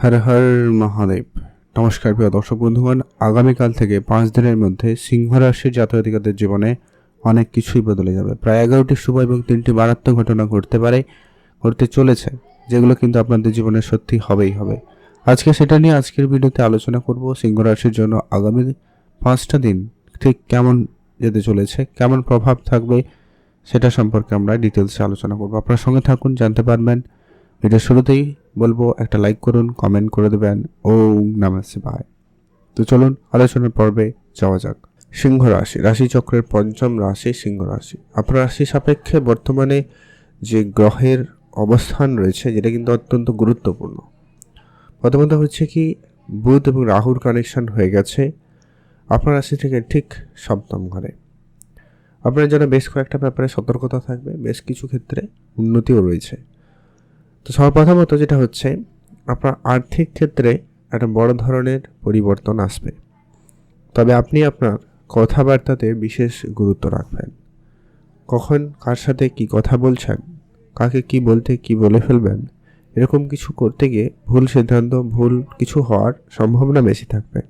হর হর মহাদেব। নমস্কার প্রিয় দর্শক বন্ধুগণ, আগামীকাল থেকে 5 দিনের মধ্যে সিংহ রাশির জাতক-জাতিকাদের জীবনে অনেক কিছুই বদলে যাবে। প্রায় 11টি শুভ এবং 3টি মারাত্মক ঘটনা ঘটতে চলেছে, যেগুলো কিন্তু আপনাদের জীবনে সত্যি হবেই হবে। আজকে সেটা নিয়ে আজকের ভিডিওতে আলোচনা করব। সিংহ রাশির জন্য আগামী 5টা দিন ঠিক কেমন যেতে চলেছে, কেমন প্রভাব থাকবে, সেটা সম্পর্কে আমরা ডিটেলসে আলোচনা করব। আপনার সঙ্গে থাকুন, জানতে পারবেন। ভিডিও শুরুতেই বলবো একটা লাইক করুন, কমেন্ট করে দেবেন। ওম নমঃ শিবায়। তো চলুন আলোচনার পর্বে যাওয়া যাক। সিংহ রাশি, রাশিচক্রের পঞ্চম রাশি সিংহ রাশি। আপনার রাশি সাপেক্ষে বর্তমানে যে গ্রহের অবস্থান রয়েছে, যেটা কিন্তু অত্যন্ত গুরুত্বপূর্ণ। প্রথমত হচ্ছে কি, বুধ এবং রাহুর কানেকশন হয়ে গেছে আপনার রাশি থেকে ঠিক সপ্তম ঘরে। আপনার জন্য বেশ কয়েকটা ব্যাপারে সতর্কতা থাকবে, বেশ কিছু ক্ষেত্রে উন্নতিও রয়েছে। তো সর্বপ্রথমত যেটা হচ্ছে, আপনার আর্থিক ক্ষেত্রে একটা বড় ধরনের পরিবর্তন আসবে। তবে আপনি আপনার কথাবার্তাতে বিশেষ গুরুত্ব রাখবেন। কখন কার সাথে কি কথা বলছেন, কাকে কি বলতে কি বলে ফেলবেন, এরকম কিছু করতে গিয়ে ভুল সিদ্ধান্ত, ভুল কিছু হওয়ার সম্ভাবনা বেশি থাকবে।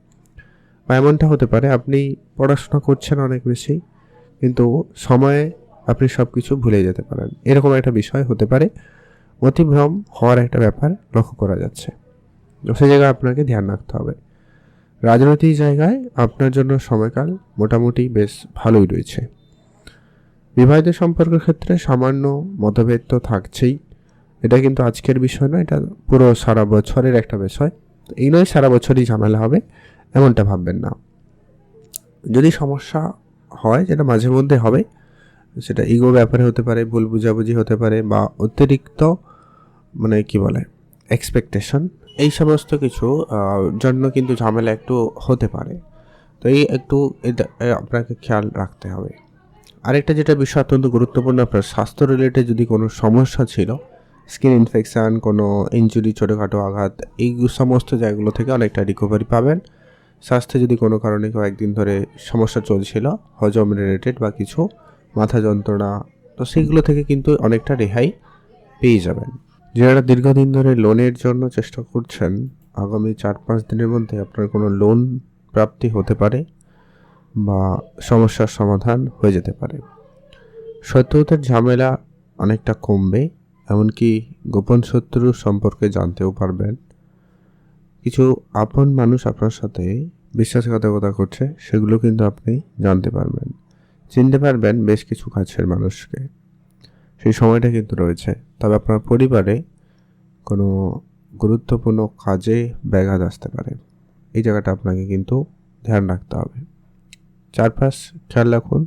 বা এমনটা হতে পারে আপনি পড়াশোনা করছেন অনেক বেশি, কিন্তু সময়ে আপনি সব কিছু ভুলে যেতে পারেন, এরকম একটা বিষয় হতে পারে। অতিভ্রম হওয়ার একটা ব্যাপার লক্ষ্য করা যাচ্ছে, তো সেই জায়গায় আপনাকে ধ্যান রাখতে হবে। রাজনৈতিক জায়গায় আপনার জন্য সময়কাল মোটামুটি বেশ ভালোই রয়েছে। বিবাহিত সম্পর্কের ক্ষেত্রে সামান্য মতভেদ তো থাকছেই, এটা কিন্তু আজকের বিষয় নয়, এটা পুরো সারা বছরের একটা বিষয়। এই নয় সারা বছরই ঝামেলা হবে, এমনটা ভাববেন না। যদি সমস্যা হয়, যেটা মাঝে মধ্যে হবে, সেটা ইগো ব্যাপারে হতে পারে, ভুল বুঝাবুঝি হতে পারে, বা অতিরিক্ত কি বলে এক্সপেকটেশন, এই সমস্ত কিছু জন্য কিন্তু ঝামেলা একটু হতে পারে। তো এই একটু এটা আপনাকে খেয়াল রাখতে হবে। আরেকটা যেটা বিষয় অত্যন্ত গুরুত্বপূর্ণ, আপনার স্বাস্থ্য রিলেটেড যদি কোনো সমস্যা ছিল, স্কিন ইনফেকশান, কোনো ইনজুরি, ছোটোখাটো আঘাত, এই সমস্ত জায়গাগুলো থেকে অনেকটা রিকভারি পাবেন। স্বাস্থ্যে যদি কোনো কারণে কয়েকদিন ধরে সমস্যা চলছিল, হজম রিলেটেড বা কিছু মাথা যন্ত্রণা, তো সেইগুলো থেকে কিন্তু অনেকটা রেহাই পেয়ে যাবেন। যারা দীর্ঘদিন ধরে লোনের জন্য চেষ্টা করছেন, আগামী 4-5 দিনের মধ্যে আপনার কোনো লোন প্রাপ্তি হতে পারে বা সমস্যার সমাধান হয়ে যেতে পারে। শত্রুতার ঝামেলা অনেকটা কমবে, এমনকি গোপন শত্রু সম্পর্কে জানতেও পারবেন। কিছু আপন মানুষ আপনার সাথে বিশ্বাসঘাতকতা করছে, সেগুলো কিন্তু আপনি জানতে পারবেন, চিনতে পারবেন বেশ কিছু কাছের মানুষকে। সেই সময়টা কিন্তু রয়েছে। তবে আপনার পরিবারে কোনো গুরুত্বপূর্ণ কাজে ব্যাঘাত আসতে পারে, এই জায়গাটা আপনাকে কিন্তু ধ্যান রাখতে হবে। চারপাশ খেয়াল রাখুন,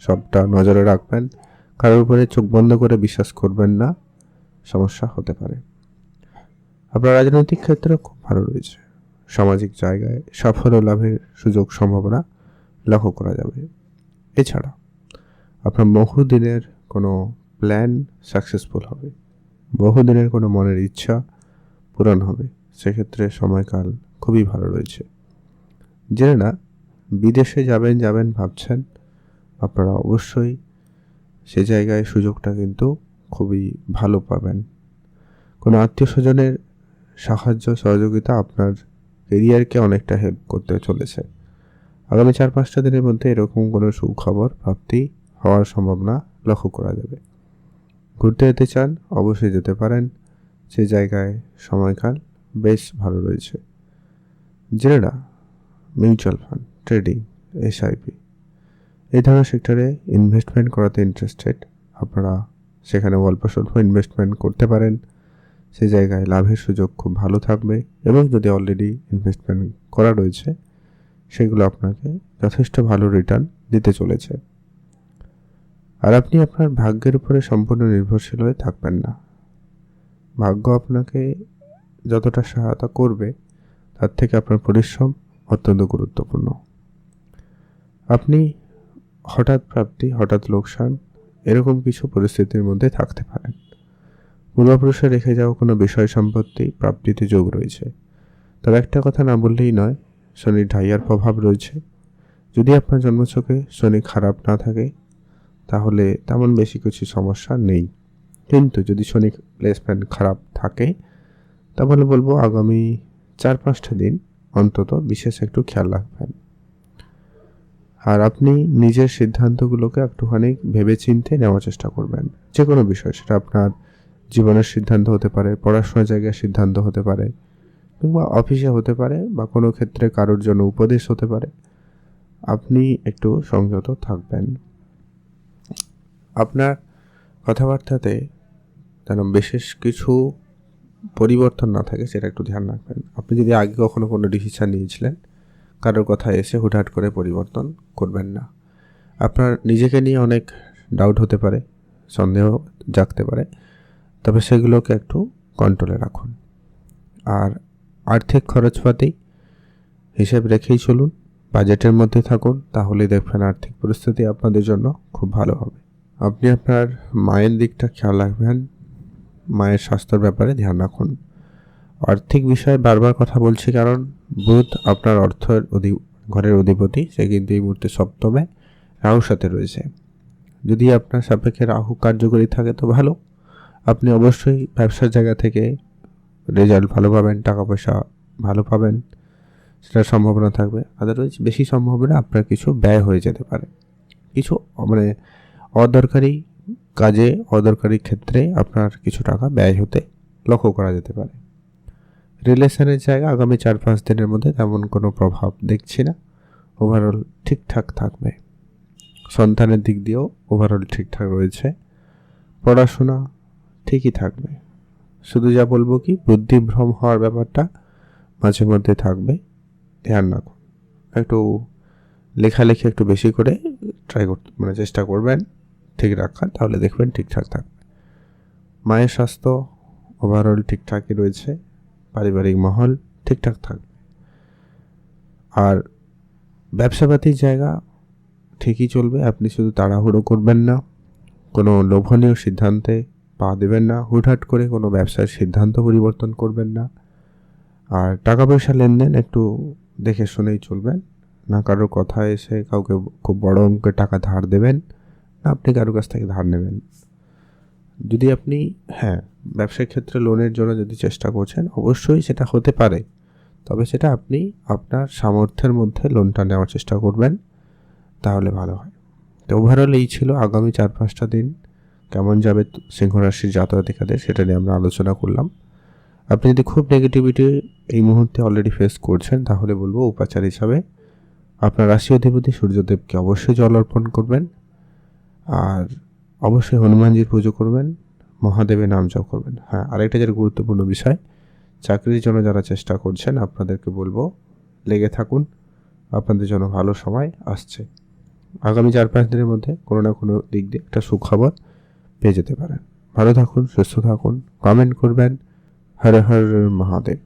সবটা নজরে রাখবেন। কারোর উপরে চোখ বন্ধ করে বিশ্বাস করবেন না, সমস্যা হতে পারে। আপনার রাজনৈতিক ক্ষেত্রে খুব ভালো রয়েছে। সামাজিক জায়গায় সাফল্য লাভের সুযোগ সম্ভাবনা লক্ষ্য করা যাবে। এছাড়া আপনার বহুদিনের কোনো প্ল্যান সাকসেসফুল হবে, বহুদিনের কোনো মনের ইচ্ছা পূরণ হবে। সেক্ষেত্রে সময়কাল খুবই ভালো রয়েছে। জেনে না বিদেশে যাবেন ভাবছেন, আপনারা অবশ্যই সে জায়গায় সুযোগটা কিন্তু খুবই ভালো পাবেন। কোনো আত্মীয় স্বজনের সাহায্য সহযোগিতা আপনার কেরিয়ারকে অনেকটা হেল্প করতে চলেছে। আগামী 4-5টা দিনের মধ্যে এরকম কোনো সুখবর প্রাপ্তি হওয়ার সম্ভাবনা লক্ষ্য করা যাবে। ঘুরতে যেতে চান, অবশ্যই যেতে পারেন, সে জায়গায় সময়কাল বেশ ভালো রয়েছে। Genera mutual fund, trading, SIP, এই ধরনের সেক্টরে ইনভেস্টমেন্ট করাতে ইন্টারেস্টেড, আপনারা সেখানে অল্প স্বল্প ইনভেস্টমেন্ট করতে পারেন। সে জায়গায় লাভের সুযোগ খুব ভালো থাকবে, এবং যদি অলরেডি ইনভেস্টমেন্ট করা রয়েছে, সেগুলো আপনাকে যথেষ্ট ভালো রিটার্ন দিতে চলেছে। আর আপনি আপনার ভাগ্যের উপরে সম্পূর্ণ নির্ভরশীল হয়ে থাকবেন না। ভাগ্য আপনাকে যতটা সহায়তা করবে, তার থেকে আপনার পরিশ্রম অত্যন্ত গুরুত্বপূর্ণ। আপনি হঠাৎ প্রাপ্তি, হঠাৎ লোকসান, এরকম কিছু পরিস্থিতির মধ্যে থাকতে পারেন। পূর্বপুরুষে রেখে যাওয়া কোনো বিষয় সম্পত্তি প্রাপ্তিতে যোগ রয়েছে। তবে একটা কথা না বললেই নয়, শনির ঢাইয়ার প্রভাব রয়েছে। যদি আপনার জন্মছকে শনি খারাপ না থাকে, তাহলে তেমন বেশি কিছু সমস্যা নেই। কিন্তু যদি শনি প্লেসমেন্ট খারাপ থাকে, তাহলে বলবো আগামী 4-5টা দিন অন্তত বিশেষ একটু খেয়াল রাখবেন। আর আপনি নিজের সিদ্ধান্তগুলোকে একটুখানি ভেবেচিন্তে নেওয়ার চেষ্টা করবেন। যে কোনো বিষয়, সেটা আপনার জীবনের সিদ্ধান্ত হতে পারে, পড়াশোনার জায়গায় সিদ্ধান্ত হতে পারে, কিংবা অফিসে হতে পারে, বা কোনো ক্ষেত্রে কারোর জন্য উপদেশ হতে পারে। আপনি একটু সংযত থাকবেন। আপনার কথাবার্তাতে যেন বিশেষ কিছু পরিবর্তন না থাকে, সেটা একটু ধ্যান রাখবেন। আপনি যদি আগে কখনো কোনো ডিসিশান নিয়েছিলেন, কারোর কথা এসে হুটহাট করে পরিবর্তন করবেন না। আপনার নিজেকে নিয়ে অনেক ডাউট হতে পারে, সন্দেহ জাগতে পারে, তবে সেগুলোকে একটু কন্ট্রোলে রাখুন। আর আর্থিক খরচপাতি হিসেব রেখেই চলুন, বাজেটের মধ্যে থাকুন, তাহলেই দেখবেন আর্থিক পরিস্থিতি আপনাদের জন্য খুব ভালো হবে। আপনি আপনার মায়ের দিকটা খেয়াল রাখবেন, মায়ের স্বাস্থ্যের ব্যাপারে ধ্যান রাখুন। আর্থিক বিষয়ে বারবার কথা বলছি কারণ বুধ আপনার অর্থের ঘরের অধিপতি, সে কিন্তু এই মুহূর্তে সপ্তমে রাহুর সাথে রয়েছে। যদি আপনার সাপেক্ষে রাহু কার্যকরী থাকে তো ভালো, আপনি অবশ্যই ব্যবসার জায়গা থেকে রেজাল্ট ভালো পাবেন, টাকা পয়সা ভালো পাবেন, সেটার সম্ভাবনা থাকবে। আদারওয়াইজ বেশি সম্ভাবনা আপনার কিছু ব্যয় হয়ে যেতে পারে, কিছু মানে অদরকারি কাজে, অদরকারি ক্ষেত্রে আপনার কিছু টাকা ব্যয় হতে লক্ষ্য করা যেতে পারে। রিলেশনের জায়গা আগামী 4-5 দিনের মধ্যে তেমন কোনো প্রভাব দেখছি না, ওভারঅল ঠিকঠাক থাকবে। সন্তানের দিক দিয়েও ওভারঅল ঠিকঠাক রয়েছে, পড়াশোনা ঠিকই থাকবে। শুধু যা বলবো কি, বুদ্ধিভ্রম হওয়ার ব্যাপারটা মাঝে মধ্যে থাকবে, ধ্যান রাখুন। একটু লেখালেখি একটু বেশি করে চেষ্টা করবেন ঠিক রাখার, তাহলে দেখবেন ঠিকঠাক থাকবে। মায়ের স্বাস্থ্য ওভারঅল ঠিকঠাকই রয়েছে, পারিবারিক মহল ঠিকঠাক থাকবে। আর ব্যবসাপাতির জায়গা ঠিকই চলবে। আপনি শুধু তাড়াহুড়ো করবেন না, কোনো লোভনীয় সিদ্ধান্তে পা দেবেন না, হুটহাট করে কোনো ব্যবসার সিদ্ধান্ত পরিবর্তন করবেন না। আর টাকা পয়সা লেনদেন একটু দেখে শুনেই চলবেন, না কারোর কথা এসে কাউকে খুব বড় অঙ্কের টাকা ধার দেবেন, না আপনি কারোর কাছ থেকে ধার নেবেন। যদি আপনি ব্যবসার ক্ষেত্রে লোনের জন্য যদি চেষ্টা করছেন, অবশ্যই সেটা হতে পারে, তবে সেটা আপনি আপনার সামর্থ্যের মধ্যে লোনটা নেওয়ার চেষ্টা করবেন, তাহলে ভালো হয়। তো ওভারঅল এই ছিল আগামী 4-5টা দিন কেমন যাবে সিংহ রাশির জাতক-জাতিকাদের, সেটা নিয়ে আমরা আলোচনা করলাম। আপনি যদি খুব নেগেটিভিটি এই মুহূর্তে অলরেডি ফেস করছেন, তাহলে বলবো উপাচার হিসাবে আপনার রাশি অধিপতি সূর্যদেবকে অবশ্যই জল অর্পণ করবেন, আর অবশ্যই হনুমানজির পুজো করবেন, মহাদেবের নাম জপ করবেন। আরেকটা যেটা গুরুত্বপূর্ণ বিষয়, চাকরির জন্য যারা চেষ্টা করছেন, আপনাদেরকে বলবো লেগে থাকুন, আপনাদের জন্য ভালো সময় আসছে। আগামী 4-5 দিনের মধ্যে কোনো না কোনো দিক দিয়ে একটা সুখবর পেয়ে যেতে পারেন। ভালো থাকুন, সুস্থ থাকুন, কমেন্ট করবেন। হর হর মহাদেব।